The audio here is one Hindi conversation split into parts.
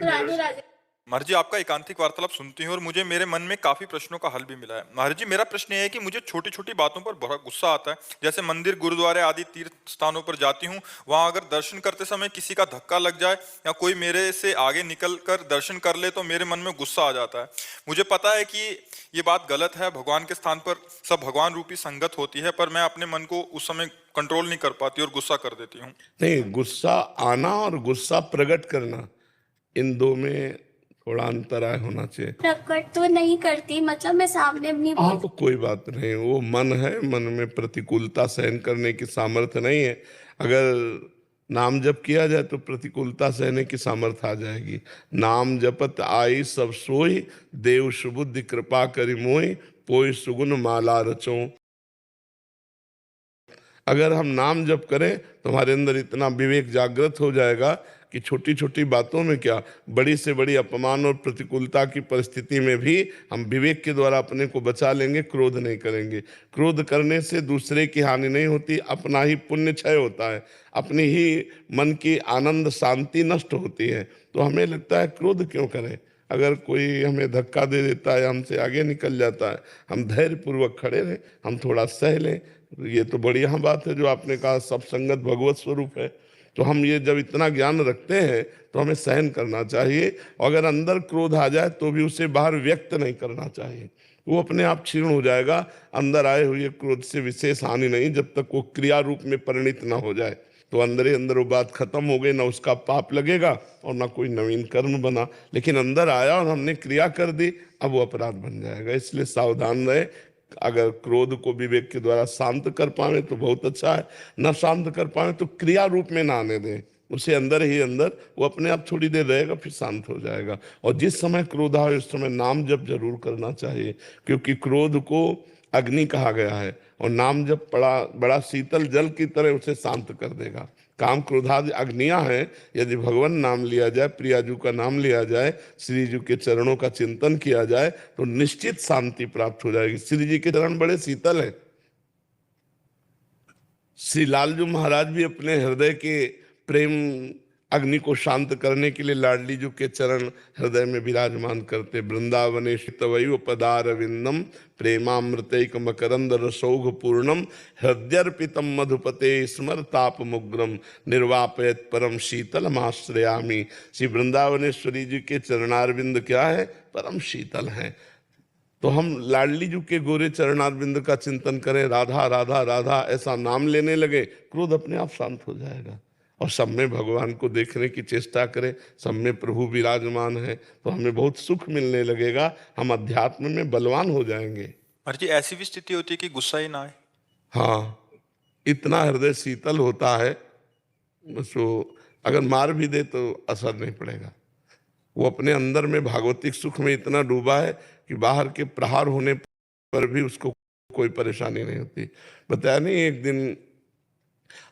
राधे राधे। महाराज जी, आपका एकांतिक वार्तालाप सुनती हूँ और मुझे मेरे मन में काफी प्रश्नों का हल भी मिला है। महाराज जी, मेरा प्रश्न ये है कि मुझे छोटी छोटी बातों पर बड़ा गुस्सा आता है। जैसे मंदिर, गुरुद्वारे आदि तीर्थ स्थानों पर जाती हूँ, वहां अगर दर्शन करते समय किसी का धक्का लग जाए या कोई मेरे से आगे निकल कर दर्शन कर ले तो मेरे मन में गुस्सा आ जाता है। मुझे पता है कि ये बात गलत है, भगवान के स्थान पर सब भगवान रूपी संगत होती है, पर मैं अपने मन को उस समय कंट्रोल नहीं कर पाती और गुस्सा कर देती हूँ। नहीं, गुस्सा आना और गुस्सा प्रकट करना, इन दो में थोड़ा अंतराय होना चाहिए। प्रकट तो नहीं करती, मतलब मैं सामने नहीं हाँ, बोलती। तो कोई बात नहीं, वो मन है, मन में प्रतिकूलता सहन करने की सामर्थ्य नहीं है। अगर नाम जप किया जाए तो प्रतिकूलता सहने की सामर्थ्य आ जाएगी। नाम जपत आई सब सोई, देव सुबुद्धि कृपा करि मोहि, पोइ सुगुन माला रचो। अगर हम नाम जप करें तो हमारे अंदर इतना विवेक जागृत हो जाएगा कि छोटी छोटी बातों में क्या, बड़ी से बड़ी अपमान और प्रतिकूलता की परिस्थिति में भी हम विवेक के द्वारा अपने को बचा लेंगे, क्रोध नहीं करेंगे। क्रोध करने से दूसरे की हानि नहीं होती, अपना ही पुण्य क्षय होता है, अपनी ही मन की आनंद शांति नष्ट होती है। तो हमें लगता है क्रोध क्यों करें। अगर कोई हमें धक्का दे देता है, हमसे आगे निकल जाता है, हम धैर्यपूर्वक खड़े रहें, हम थोड़ा सह लें। ये तो बढ़िया बात है जो आपने कहा, सब संगत भगवत स्वरूप है। तो हम ये जब इतना ज्ञान रखते हैं तो हमें सहन करना चाहिए। और अगर अंदर क्रोध आ जाए तो भी उसे बाहर व्यक्त नहीं करना चाहिए, वो अपने आप क्षीण हो जाएगा। अंदर आए हुए क्रोध से विशेष हानि नहीं, जब तक वो क्रिया रूप में परिणित ना हो जाए। तो अंदर ही अंदर वो बात खत्म हो गई, ना उसका पाप लगेगा और ना कोई नवीन कर्म बना। लेकिन अंदर आया और हमने क्रिया कर दी, अब वो अपराध बन जाएगा। इसलिए सावधान रहे। अगर क्रोध को विवेक के द्वारा शांत कर पाए तो बहुत अच्छा है, न शांत कर पाए तो क्रिया रूप में ना आने दें, उसे अंदर ही अंदर वो अपने आप थोड़ी देर रहेगा, फिर शांत हो जाएगा। और जिस समय क्रोध आए उस समय नाम जप जरूर करना चाहिए, क्योंकि क्रोध को अग्नि कहा गया है और नाम जप बड़ा बड़ा शीतल जल की तरह उसे शांत कर देगा। काम क्रोधादि अग्नियां हैं, यदि भगवान नाम लिया जाए, प्रियाजू का नाम लिया जाए, श्री जी के चरणों का चिंतन किया जाए तो निश्चित शांति प्राप्त हो जाएगी। श्री जी के चरण बड़े शीतल हैं। श्री लालजू महाराज भी अपने हृदय के प्रेम अग्नि को शांत करने के लिए लाडली जी के चरण हृदय में विराजमान करते। वृंदावने तवैव पदारविंदम प्रेमामृतैक मकरंद रसौघ पूर्णम, हृदयर्पितम मधुपते स्मरताप मुग्रम, निर्वापयत परम शीतलमाश्रयामि। श्री वृंदावनेश्वरी जी के चरणारविंद क्या है, परम शीतल हैं। तो हम लाडली जी के गोरे चरणारविंद का चिंतन करें, राधा राधा राधा ऐसा नाम लेने लगे, क्रोध अपने आप शांत हो जाएगा। और सब में भगवान को देखने की चेष्टा करें, सब में प्रभु विराजमान है, तो हमें बहुत सुख मिलने लगेगा, हम अध्यात्म में बलवान हो जाएंगे। महाराज जी, ऐसी भी स्थिति होती है कि गुस्सा ही ना आए? हाँ, इतना हृदय शीतल होता है, उसको अगर मार भी दे तो असर नहीं पड़ेगा। वो अपने अंदर में भागवतिक सुख में इतना डूबा है कि बाहर के प्रहार होने पर भी उसको कोई परेशानी नहीं होती। बताया नहीं, एक दिन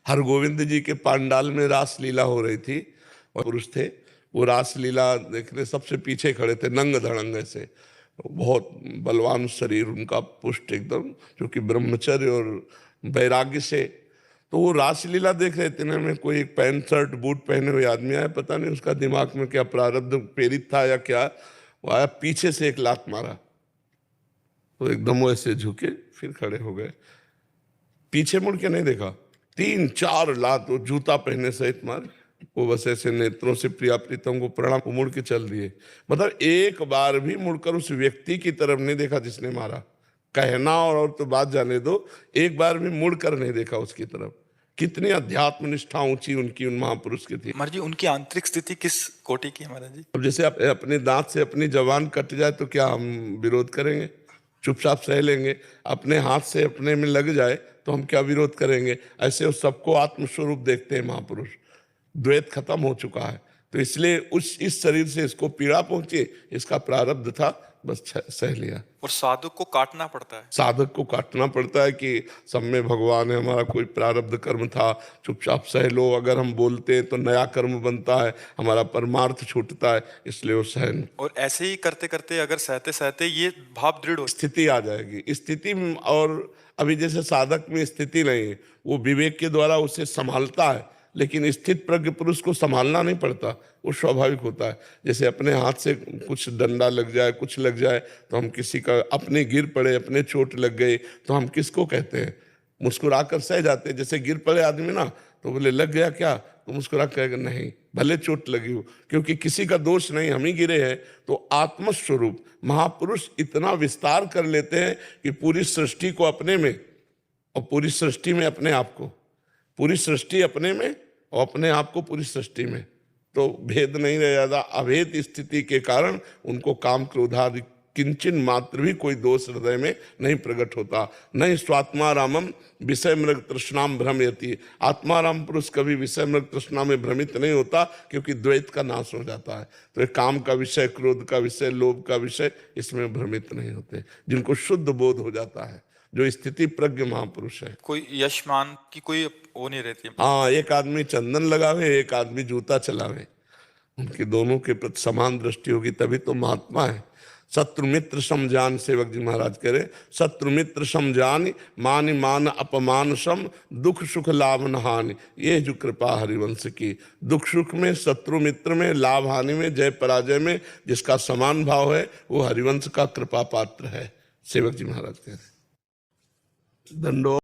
हरगोविंद जी के पांडाल में रासलीला हो रही थी और पुरुष थे, वो रासलीला देखने सबसे पीछे खड़े थे, नंग धड़ंग ऐसे, बहुत बलवान शरीर उनका, पुष्ट एकदम, क्योंकि ब्रह्मचर्य और वैराग्य से। तो वो रासलीला देख रहे थे, में कोई एक पैंट शर्ट बूट पहने हुए आदमी आया, पता नहीं उसका दिमाग में क्या प्रारब्ध प्रेरित था या क्या, वो आया पीछे से एक लात मारा, तो एकदम वो ऐसे झुके, फिर खड़े हो गए, पीछे मुड़ के नहीं देखा, 3-4 लात वो जूता पहने सहित मार। वो बस ऐसे नेत्रों से प्रिया प्रीतम को प्रणाम, मुड़ के चल दिए। मतलब एक बार भी मुड़कर उस व्यक्ति की तरफ नहीं देखा जिसने मारा। कहना और तो बात जाने दो, एक बार भी मुड़कर नहीं देखा उसकी तरफ। कितनी अध्यात्म निष्ठा ऊंची उनकी, उन महापुरुष की थी। महाराज जी, उनकी आंतरिक स्थिति किस कोटि की है महाराज जी? अब जैसे अपने दांत से अपनी जबान कट जाए तो क्या हम विरोध करेंगे, चुपचाप सह लेंगे। अपने हाथ से अपने में लग जाए तो हम क्या विरोध करेंगे। ऐसे वो सबको आत्मस्वरूप देखते हैं महापुरुष। द्वैत खत्म हो चुका है, तो इसलिए इस शरीर से इसको पीड़ा पहुंची, इसका प्रारब्ध था, बस सह लिया। और साधक को काटना पड़ता है, साधक को काटना पड़ता है कि सब में भगवान है, हमारा कोई प्रारब्ध कर्म था, चुपचाप सह लो। अगर हम बोलते हैं तो नया कर्म बनता है, हमारा परमार्थ छूटता है, इसलिए वो सहन। और ऐसे ही करते करते अगर सहते सहते ये भाव दृढ़ हो, स्थिति आ जाएगी, स्थिति। और अभी जैसे साधक में स्थिति नहीं है, वो विवेक के द्वारा उसे संभालता है, लेकिन स्थित प्रज्ञ पुरुष को संभालना नहीं पड़ता, वो स्वाभाविक होता है। जैसे अपने हाथ से कुछ डंडा लग जाए, कुछ लग जाए, तो हम किसी का, अपने गिर पड़े, अपने चोट लग गई, तो हम किसको कहते हैं? मुस्कुरा कर सह जाते हैं। जैसे गिर पड़े आदमी ना, तो बोले लग गया क्या, तो मुस्कुरा कहेगा नहीं, भले चोट लगी हो, क्योंकि किसी का दोष नहीं, हम ही गिरे हैं। तो आत्मस्वरूप महापुरुष इतना विस्तार कर लेते हैं कि पूरी सृष्टि को अपने में और पूरी सृष्टि में अपने आप को, पूरी सृष्टि अपने में और अपने आप को पूरी सृष्टि में, तो भेद नहीं रह जाता। अभेद स्थिति के कारण उनको काम क्रोधादि किंचन मात्र भी कोई दोष हृदय में नहीं प्रकट होता। नहीं स्वात्मारामम विषय मृग तृष्णाम भ्रमयति, आत्माराम पुरुष कभी विषय मृग तृष्णा में भ्रमित नहीं होता, क्योंकि द्वैत का नाश हो जाता है। तो काम का विषय, क्रोध का विषय, लोभ का विषय, इसमें भ्रमित नहीं होते, जिनको शुद्ध बोध हो जाता है, जो स्थिति प्रज्ञ महापुरुष है। कोई यशमान की कोई वो नहीं रहती है। हाँ, एक आदमी चंदन लगावे, एक आदमी जूता चलावे, उनकी दोनों के प्रति समान दृष्टि होगी, तभी तो महात्मा है। शत्रु मित्र समझान, सेवक जी महाराज कह रहे, शत्रु मित्र समझान, मान मान अपमान सम, दुख सुख लाभ न हानि, ये जो कृपा हरिवंश की। दुख सुख में, शत्रु मित्र में, लाभ हानि में, जय पराजय में जिसका समान भाव है, वो हरिवंश का कृपा पात्र है। सेवक जी महाराज कह रहे। दंडो